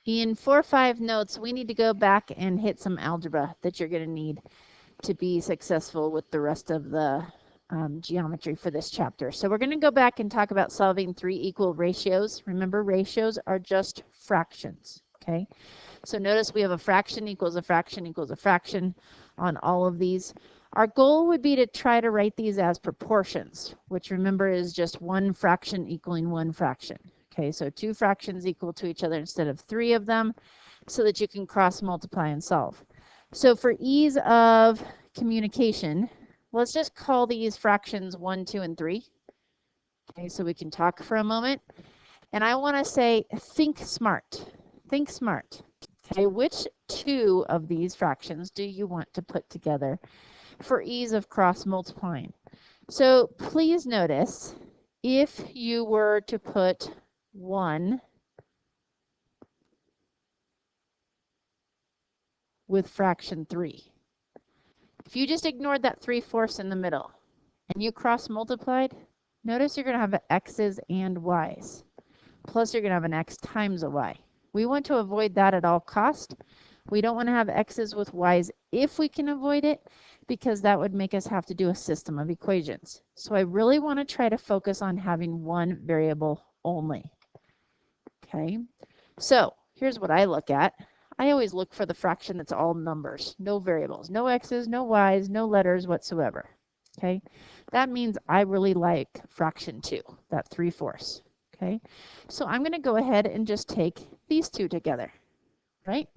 In 4-5 notes, we need to go back and hit some algebra that you're going to need to be successful with the rest of the geometry for this chapter. So we're going to go back and talk about solving 3 equal ratios. Remember, ratios are just fractions, okay? So notice we have a fraction equals a fraction equals a fraction on all of these. Our goal would be to try to write these as proportions, which remember is just one fraction equaling one fraction. Okay, so 2 fractions equal to each other instead of 3 of them, so that you can cross multiply and solve. So for ease of communication, let's just call these fractions 1, 2, and 3. Okay, so we can talk for a moment. And I want to say, think smart. Think smart. Okay, which 2 of these fractions do you want to put together for ease of cross multiplying? So please notice, if you were to put 1 with fraction 3, if you just ignored that 3/4 in the middle and you cross multiplied, notice you're going to have x's and y's. Plus you're going to have an x times a y. We want to avoid that at all cost. We don't want to have x's with y's if we can avoid it, because that would make us have to do a system of equations. So I really want to try to focus on having one variable only. Okay, so here's what I look at. I always look for the fraction that's all numbers, no variables, no x's, no y's, no letters whatsoever. Okay, that means I really like fraction 2, that 3/4. Okay, so I'm going to go ahead and just take these 2 together, right?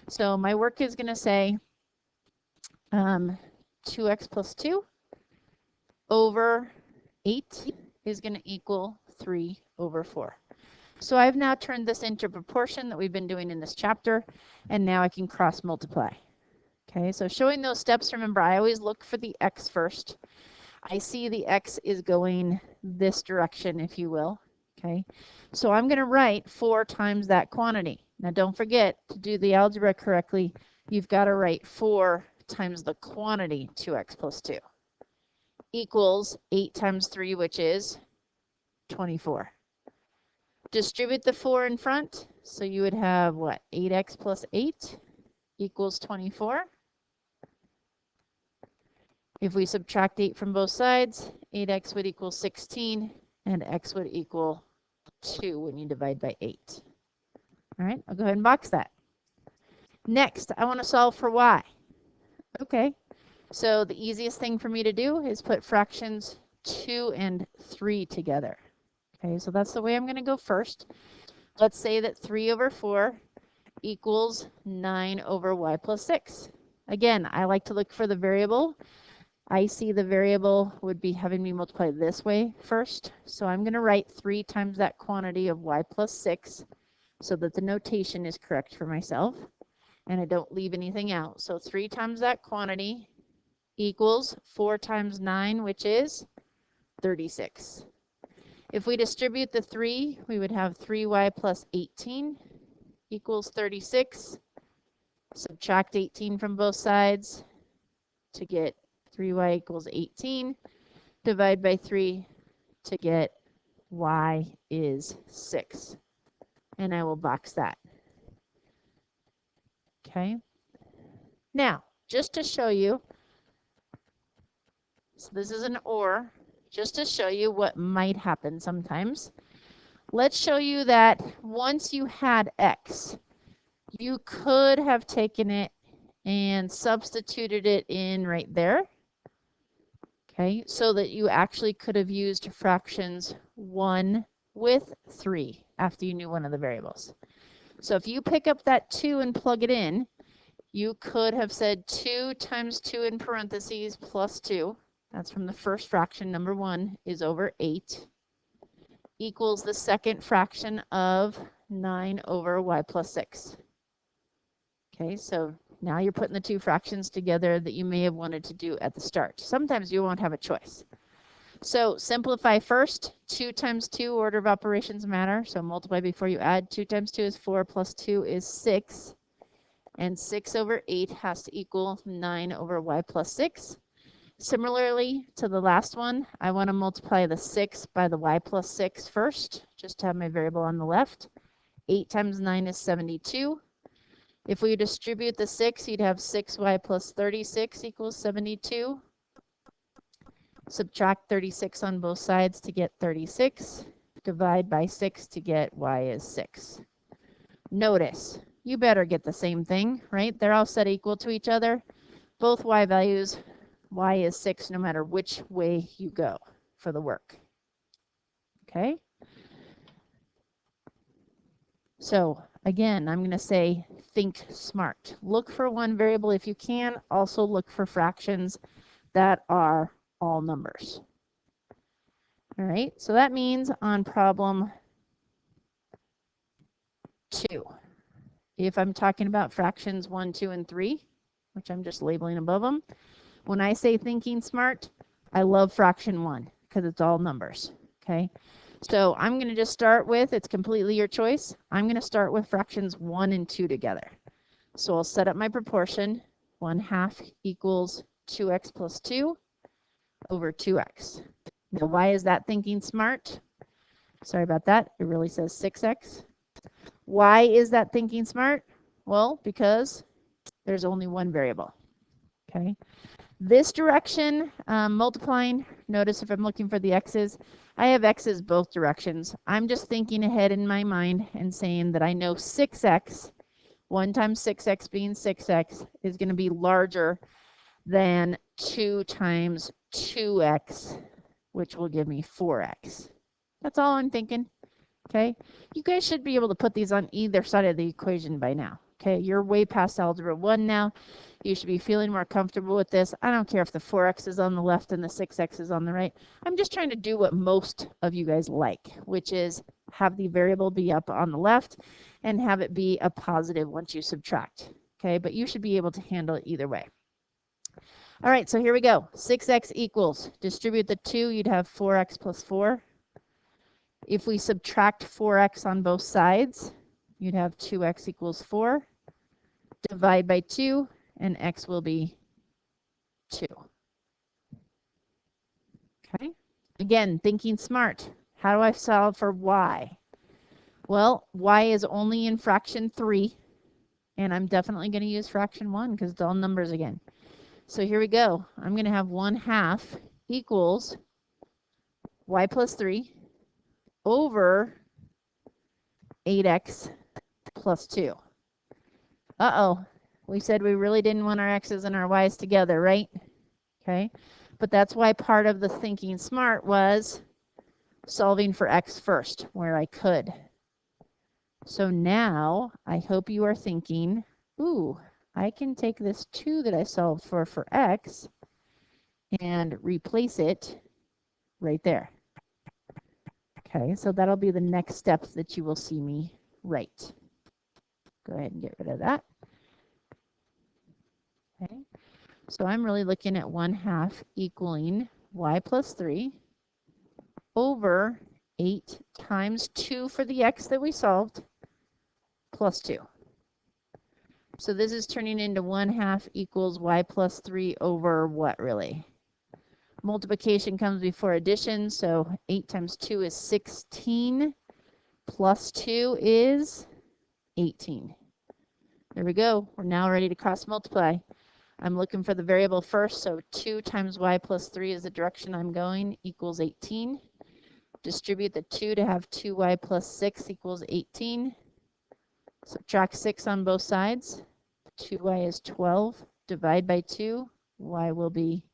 So my work is going to say 2x plus 2 over 8 is going to equal 3 over 4. So I've now turned this into proportion that we've been doing in this chapter, and now I can cross multiply. Okay, so showing those steps, remember I always look for the x first. I see the x is going this direction, if you will. Okay, so I'm going to write 4 times that quantity. Now don't forget, to do the algebra correctly, you've got to write 4 times the quantity, 2x plus 2, equals 8 times 3, which is 24. Distribute the 4 in front, so you would have what? 8x plus 8 equals 24. If we subtract 8 from both sides, 8x would equal 16, and x would equal 2 when you divide by 8. All right, I'll go ahead and box that. Next, I want to solve for y. Okay, so the easiest thing for me to do is put fractions 2 and 3 together. Okay, so that's the way I'm going to go first. Let's say that 3 over 4 equals 9 over y plus 6. Again, I like to look for the variable. I see the variable would be having me multiply this way first. So I'm going to write 3 times that quantity of y plus 6 so that the notation is correct for myself and I don't leave anything out. So 3 times that quantity equals 4 times 9, which is 36. If we distribute the 3, we would have 3y plus 18 equals 36. Subtract 18 from both sides to get 3y equals 18. Divide by 3 to get y is 6. And I will box that. Okay. Now, just to show you, so this is an or, just to show you what might happen sometimes. Let's show you that once you had x, you could have taken it and substituted it in right there. Okay, so that you actually could have used fractions 1 with 3 after you knew one of the variables. So if you pick up that 2 and plug it in, you could have said 2 times 2 in parentheses plus 2. That's from the first fraction, number 1, is over 8, equals the second fraction of 9 over y plus 6. Okay, so now you're putting the 2 fractions together that you may have wanted to do at the start. Sometimes you won't have a choice. So simplify first. 2 times 2, order of operations matter. So multiply before you add. 2 times 2 is 4 plus 2 is 6. And 6 over 8 has to equal 9 over y plus 6. Similarly to the last one, I want to multiply the 6 by the y plus 6 first, just to have my variable on the left. 8 times 9 is 72. If we distribute the 6, you'd have 6y plus 36 equals 72. Subtract 36 on both sides to get 36. Divide by 6 to get y is 6. Notice, you better get the same thing, right? They're all set equal to each other. Both y values, y is 6 no matter which way you go for the work. Okay? So again, I'm going to say think smart. Look for one variable if you can. Also look for fractions that are all numbers. All right, so that means on problem 2, if I'm talking about fractions 1, 2, and 3, which I'm just labeling above them, when I say thinking smart, I love fraction 1 because it's all numbers. Okay, so I'm going to just start with, it's completely your choice. I'm going to start with fractions 1 and 2 together. So I'll set up my proportion. 1/2 equals 2x plus 2 over 2x. Now, why is that thinking smart? Sorry about that. It really says 6x. Why is that thinking smart? Well, because there's only one variable. Okay. This direction, multiplying, notice if I'm looking for the x's, I have x's both directions. I'm just thinking ahead in my mind and saying that I know 6x, 1 times 6x being 6x, is going to be larger than 2 times 2x, which will give me 4x. That's all I'm thinking. Okay, you guys should be able to put these on either side of the equation by now. Okay, you're way past algebra 1 now. You should be feeling more comfortable with this. I don't care if the 4x is on the left and the 6x is on the right. I'm just trying to do what most of you guys like, which is have the variable be up on the left and have it be a positive once you subtract. Okay, but you should be able to handle it either way. All right, so here we go. 6x equals, distribute the 2, you'd have 4x plus 4. If we subtract 4x on both sides, you'd have 2x equals 4. Divide by 2, and x will be 2. Okay. Again, thinking smart. How do I solve for y? Well, y is only in fraction 3, and I'm definitely going to use fraction 1 because it's all numbers again. So here we go. I'm going to have 1/2 equals y plus 3 over 8x plus 2. Uh-oh. We said we really didn't want our x's and our y's together, right? Okay. But that's why part of the thinking smart was solving for x first, where I could. So now I hope you are thinking, ooh, I can take this 2 that I solved for x and replace it right there. Okay, so that'll be the next step that you will see me write. Go ahead and get rid of that. Okay, so I'm really looking at 1/2 equaling y plus 3 over 8 times 2 for the x that we solved plus 2. So this is turning into 1/2 equals y plus 3 over what really? Multiplication comes before addition, so 8 times 2 is 16, plus 2 is 18. There we go. We're now ready to cross multiply. I'm looking for the variable first, so 2 times y plus 3 is the direction I'm going, equals 18. Distribute the 2 to have 2y plus 6 equals 18. Subtract 6 on both sides. 2y is 12. Divide by 2. Y will be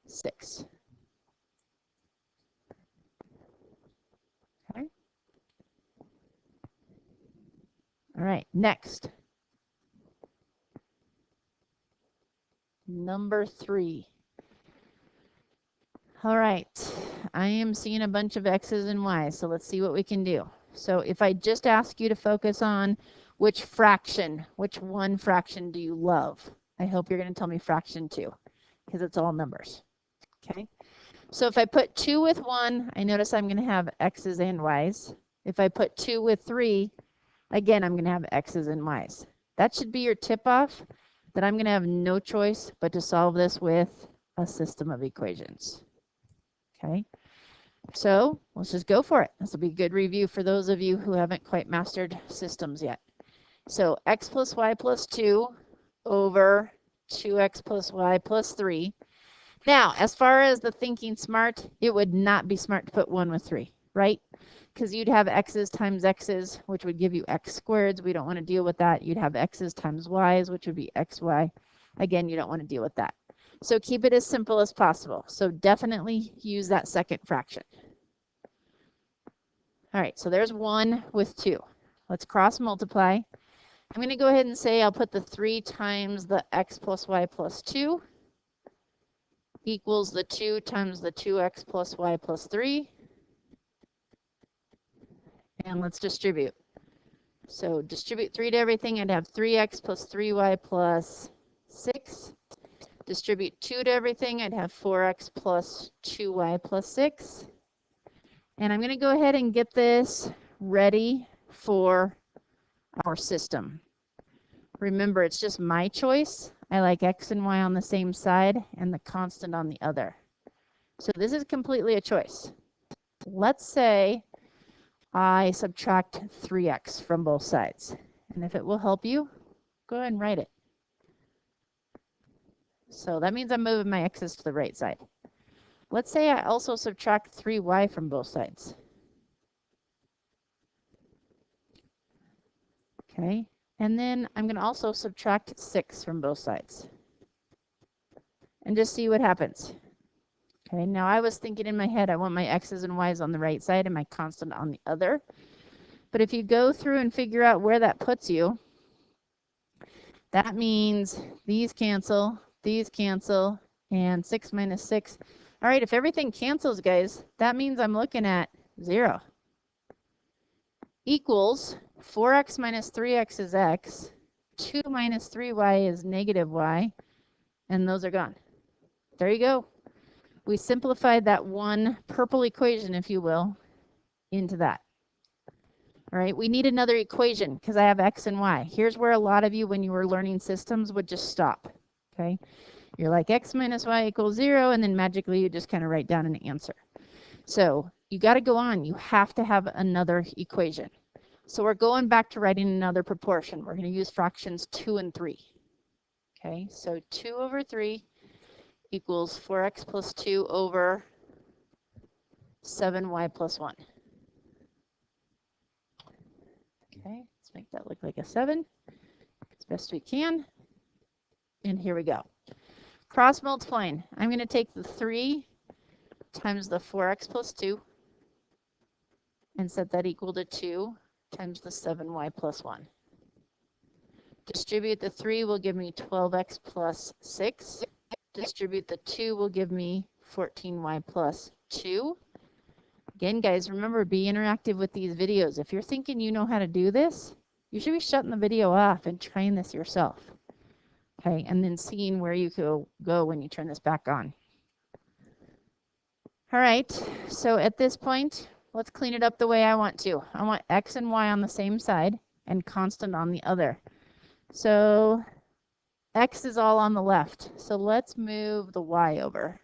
6. Okay. All right, next. Number 3. All right, I am seeing a bunch of x's and y's, so let's see what we can do. So if I just ask you to focus on which fraction, which one fraction do you love? I hope you're going to tell me fraction 2, because it's all numbers. Okay, so if I put 2 with 1, I notice I'm going to have x's and y's. If I put 2 with 3, again, I'm going to have x's and y's. That should be your tip-off that I'm going to have no choice but to solve this with a system of equations. Okay, So let's just go for it. This will be a good review for those of you who haven't quite mastered systems yet. So x plus y plus 2 over 2x plus y plus 3. Now, as far as the thinking smart, it would not be smart to put 1 with 3, right? Because you'd have x's times x's, which would give you x squareds. We don't want to deal with that. You'd have x's times y's, which would be xy. Again, you don't want to deal with that. So keep it as simple as possible. So definitely use that second fraction. All right, so there's 1 with 2. Let's cross multiply. I'm going to go ahead and say I'll put the 3 times the x plus y plus 2 equals the 2 times the 2x plus y plus 3. And let's distribute. So distribute 3 to everything, I'd have 3x plus 3y plus 6. Distribute 2 to everything, I'd have 4x plus 2y plus 6. And I'm going to go ahead and get this ready for our system. Remember, it's just my choice. I like x and y on the same side and the constant on the other. So this is completely a choice. Let's say I subtract 3x from both sides. And if it will help you, go ahead and write it. So that means I'm moving my x's to the right side. Let's say I also subtract 3y from both sides. Okay, and then I'm going to also subtract 6 from both sides. And just see what happens. Okay, now I was thinking in my head, I want my x's and y's on the right side and my constant on the other. But if you go through and figure out where that puts you, that means these cancel, and 6 minus 6. All right, if everything cancels, guys, that means I'm looking at 0. Equals 4x minus 3x is x, 2 minus 3y is negative y, and those are gone. There you go. We simplified that one purple equation, if you will, into that. All right, we need another equation because I have x and y. Here's where a lot of you, when you were learning systems, would just stop. Okay, you're like x minus y equals 0, and then magically you just kind of write down an answer. So you got to go on. You have to have another equation. So we're going back to writing another proportion. We're going to use fractions 2 and 3. Okay, so 2 over 3 equals 4x plus 2 over 7y plus 1. Okay, let's make that look like a 7 as best we can. And here we go. Cross multiplying. I'm going to take the 3 times the 4x plus 2 and set that equal to 2 times the 7y plus 1. Distribute the 3 will give me 12x plus 6. Distribute the 2 will give me 14y plus 2. Again, guys, remember, be interactive with these videos. If you're thinking you know how to do this, you should be shutting the video off and trying this yourself. Okay, and then seeing where you go when you turn this back on. All right, so at this point, let's clean it up the way I want to. I want x and y on the same side and constant on the other. So x is all on the left. So let's move the y over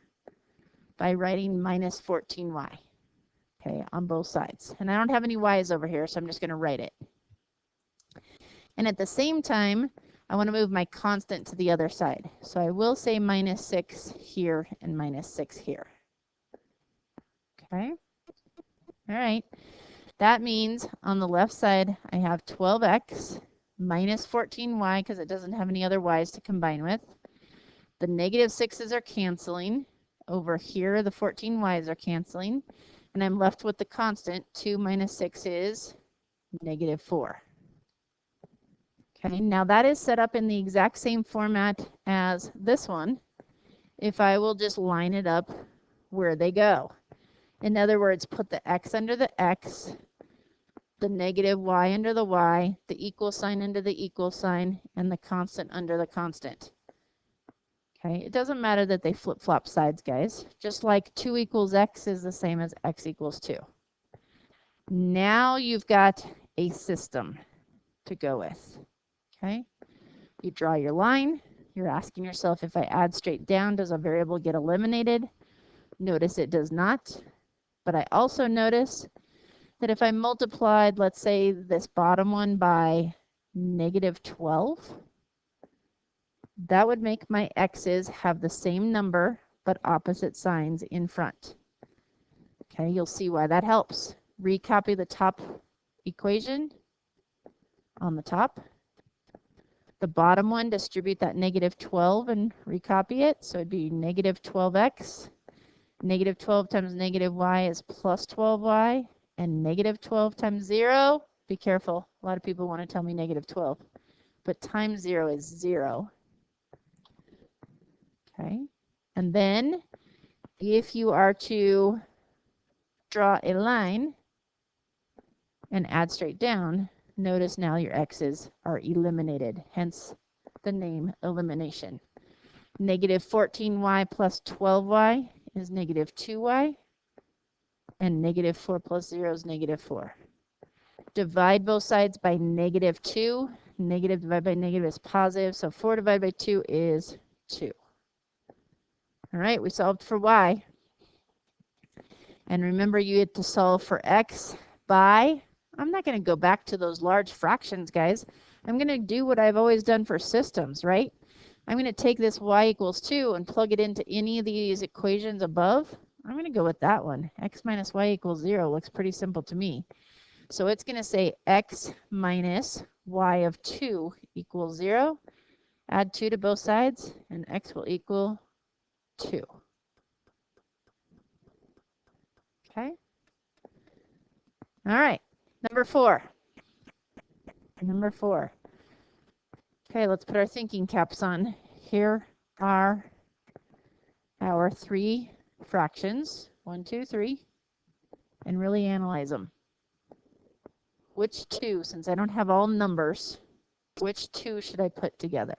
by writing minus 14y. Okay, on both sides. And I don't have any y's over here, so I'm just going to write it. And at the same time, I want to move my constant to the other side. So I will say minus 6 here and minus 6 here. Okay. All right. That means on the left side, I have 12x minus 14y because it doesn't have any other y's to combine with. The negative 6's are canceling. Over here, the 14y's are canceling. And I'm left with the constant. 2 minus 6 is negative 4. Okay, now that is set up in the exact same format as this one. If I will just line it up where they go. In other words, put the x under the x, the negative y under the y, the equal sign under the equal sign, and the constant under the constant. Okay, it doesn't matter that they flip-flop sides, guys. Just like 2 equals x is the same as x equals 2. Now you've got a system to go with. Okay, you draw your line. You're asking yourself, if I add straight down, does a variable get eliminated? Notice it does not. But I also notice that if I multiplied, let's say, this bottom one by -12, that would make my x's have the same number but opposite signs in front. Okay, you'll see why that helps. Recopy the top equation on the top. The bottom one, distribute that -12 and recopy it. So it'd be -12x. -12 times -y is +12y. And -12 times 0, be careful. A lot of people want to tell me -12. But times 0 is 0. Okay. And then if you are to draw a line and add straight down, notice now your x's are eliminated, hence the name elimination. -14y plus 12y is -2y, and -4 plus 0 is -4. Divide both sides by -2. Negative divided by negative is positive, so 4 divided by 2 is 2. All right, we solved for y. And remember, you had to solve for x by, I'm not going to go back to those large fractions, guys. I'm going to do what I've always done for systems, right? I'm going to take this y equals 2 and plug it into any of these equations above. I'm going to go with that one. X minus y equals 0 looks pretty simple to me. So it's going to say x minus y of 2 equals 0. Add 2 to both sides, and x will equal 2. Okay. All right. Number 4. Number 4. Okay, let's put our thinking caps on. Here are our 3 fractions, 1, 2, 3, and really analyze them. Which 2, since I don't have all numbers, which 2 should I put together?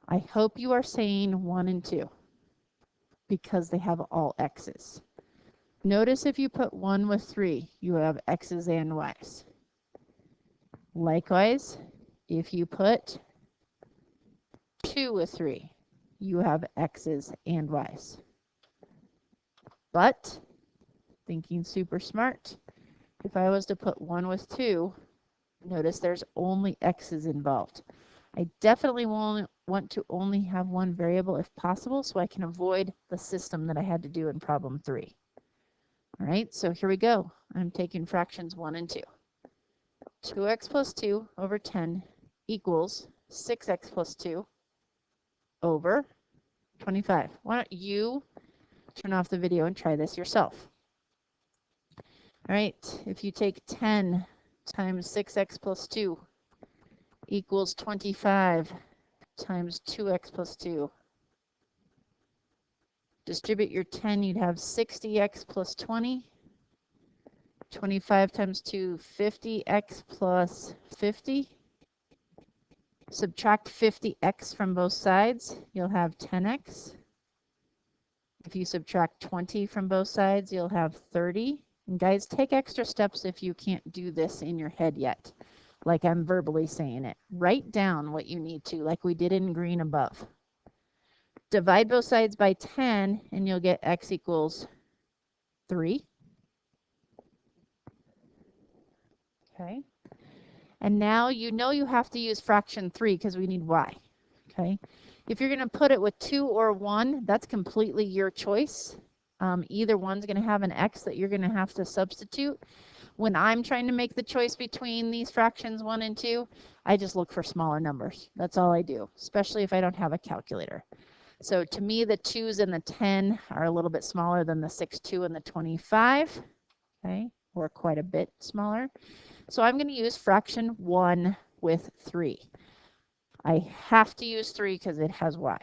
I hope you are saying 1 and 2 because they have all x's. Notice if you put 1 with 3, you have x's and y's. Likewise, if you put 2 with 3, you have x's and y's. But, thinking super smart, if I was to put 1 with 2, notice there's only x's involved. I definitely want to only have one variable if possible so I can avoid the system that I had to do in problem 3. All right, so here we go. I'm taking fractions 1 and 2. 2x plus 2 over 10 equals 6x plus 2 over 25. Why don't you turn off the video and try this yourself? All right, if you take 10 times 6x plus 2 equals 25 times 2x plus 2. Distribute your 10, you'd have 60x plus 20. 25 times 2, 50x plus 50. Subtract 50x from both sides, you'll have 10x. If you subtract 20 from both sides, you'll have 30. And guys, take extra steps if you can't do this in your head yet, like I'm verbally saying it. Write down what you need to, like we did in green above. Divide both sides by 10, and you'll get x equals 3. Okay. And now you know you have to use fraction 3 because we need y. Okay. If you're going to put it with 2 or 1, that's completely your choice. Either one's going to have an x that you're going to have to substitute. When I'm trying to make the choice between these fractions 1 and 2, I just look for smaller numbers. That's all I do, especially if I don't have a calculator. So to me, the 2's and the 10 are a little bit smaller than the 6, 2, and the 25, okay, or quite a bit smaller. So I'm going to use fraction 1 with 3. I have to use 3 because it has y.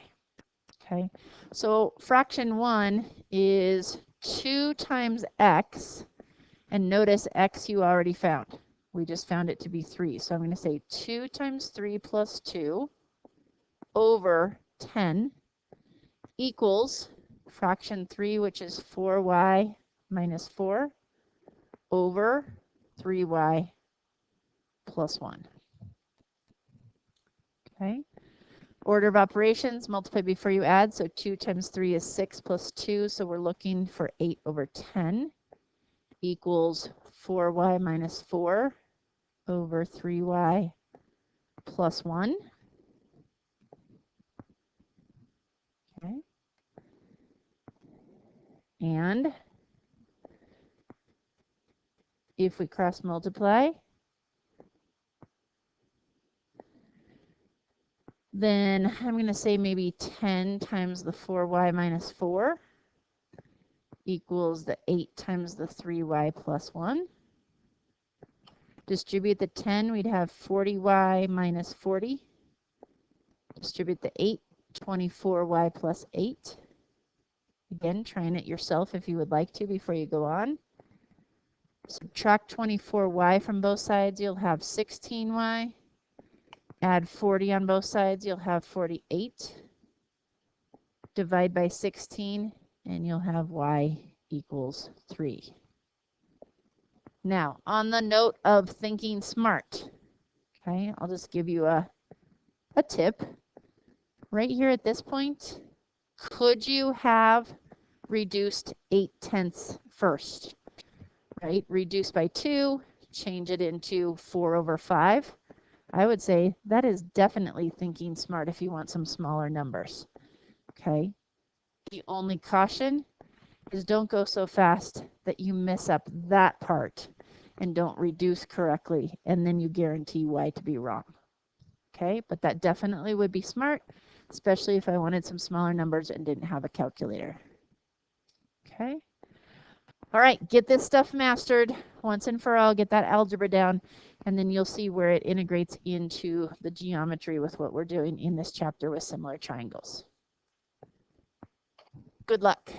Okay, so fraction 1 is 2 times x, and notice x you already found. We just found it to be 3. So I'm going to say 2 times 3 plus 2 over 10 equals fraction 3, which is 4y minus 4 over 3y plus 1. Okay, Order of operations, multiply before you add. So 2 times 3 is 6 plus 2. So we're looking for 8 over 10 equals 4y minus 4 over 3y plus 1. Okay. And if we cross multiply, then I'm going to say maybe 10 times the 4y minus 4 equals the 8 times the 3y plus 1. Distribute the 10, we'd have 40y minus 40. Distribute the 8, 24y plus 8. Again, trying it yourself if you would like to before you go on. Subtract 24y from both sides, you'll have 16y. Add 40 on both sides, you'll have 48. Divide by 16, and you'll have y equals 3. Now, on the note of thinking smart, okay, I'll just give you a tip. Right here at this point, could you have reduced 8/10 first? Right? Reduce by 2, change it into 4 over 5. I would say that is definitely thinking smart if you want some smaller numbers. Okay? The only caution is don't go so fast that you mess up that part and don't reduce correctly, and then you guarantee y to be wrong. Okay, but that definitely would be smart, especially if I wanted some smaller numbers and didn't have a calculator. Okay. All right, get this stuff mastered once and for all, get that algebra down, and then you'll see where it integrates into the geometry with what we're doing in this chapter with similar triangles. Good luck.